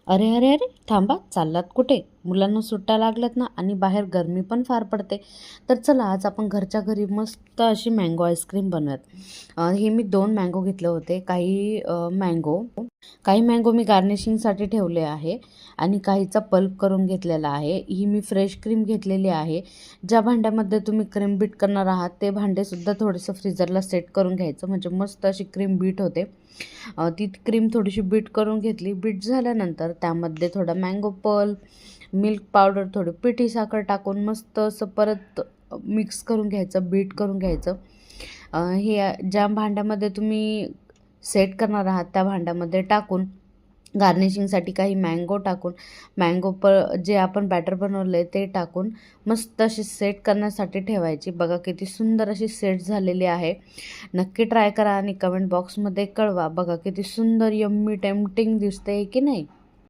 अरे अरे अरे, थांबा, चाललात कुठे? मुलांना सुट्ट्या लागल्यात ना आणि बाहेर गरमी पण फार पडते. तर चला आज आपण घरच्या घरी मस्त अशी मँगो आईस्क्रीम बनवूयात. हे मी 2 मँगो घेतले होते. काही मँगो मी गार्निशिंगसाठी ठेवले आहे आणि काहीचा पल्प करून घेतलेला आहे. ही मी फ्रेश क्रीम घेतलेली आहे. ज्या भांड्यामध्ये तुम्ही क्रीम बीट करणार आहात ते भांडेसुद्धा थोडंसं फ्रीजरला सेट करून घ्यायचं, म्हणजे मस्त अशी क्रीम बीट होते. ती क्रीम थोडीशी बीट करून घेतली. बीट झाल्यानंतर त्यामध्ये थोडा मँगो पल्प, मिल्क पावडर, थोडी पिठी साखर टाकून मस्त असं परत मिक्स करून घ्यायचं, बीट करून घ्यायचं. हे ज्या भांड्यामध्ये तुम्ही सेट करणार आहात त्या भांड्यामध्ये टाकून गार्निशिंगसाठी काही मँगो टाकून जे आपण बॅटर बनवलं आहे ते टाकून मस्त अशी सेट करण्यासाठी ठेवायची. बघा किती सुंदर अशी सेट झालेली आहे. नक्की ट्राय करा आणि कमेंट बॉक्समध्ये कळवा. बघा किती सुंदर यम्मी टेम्प्टिंग दिसते की नाही.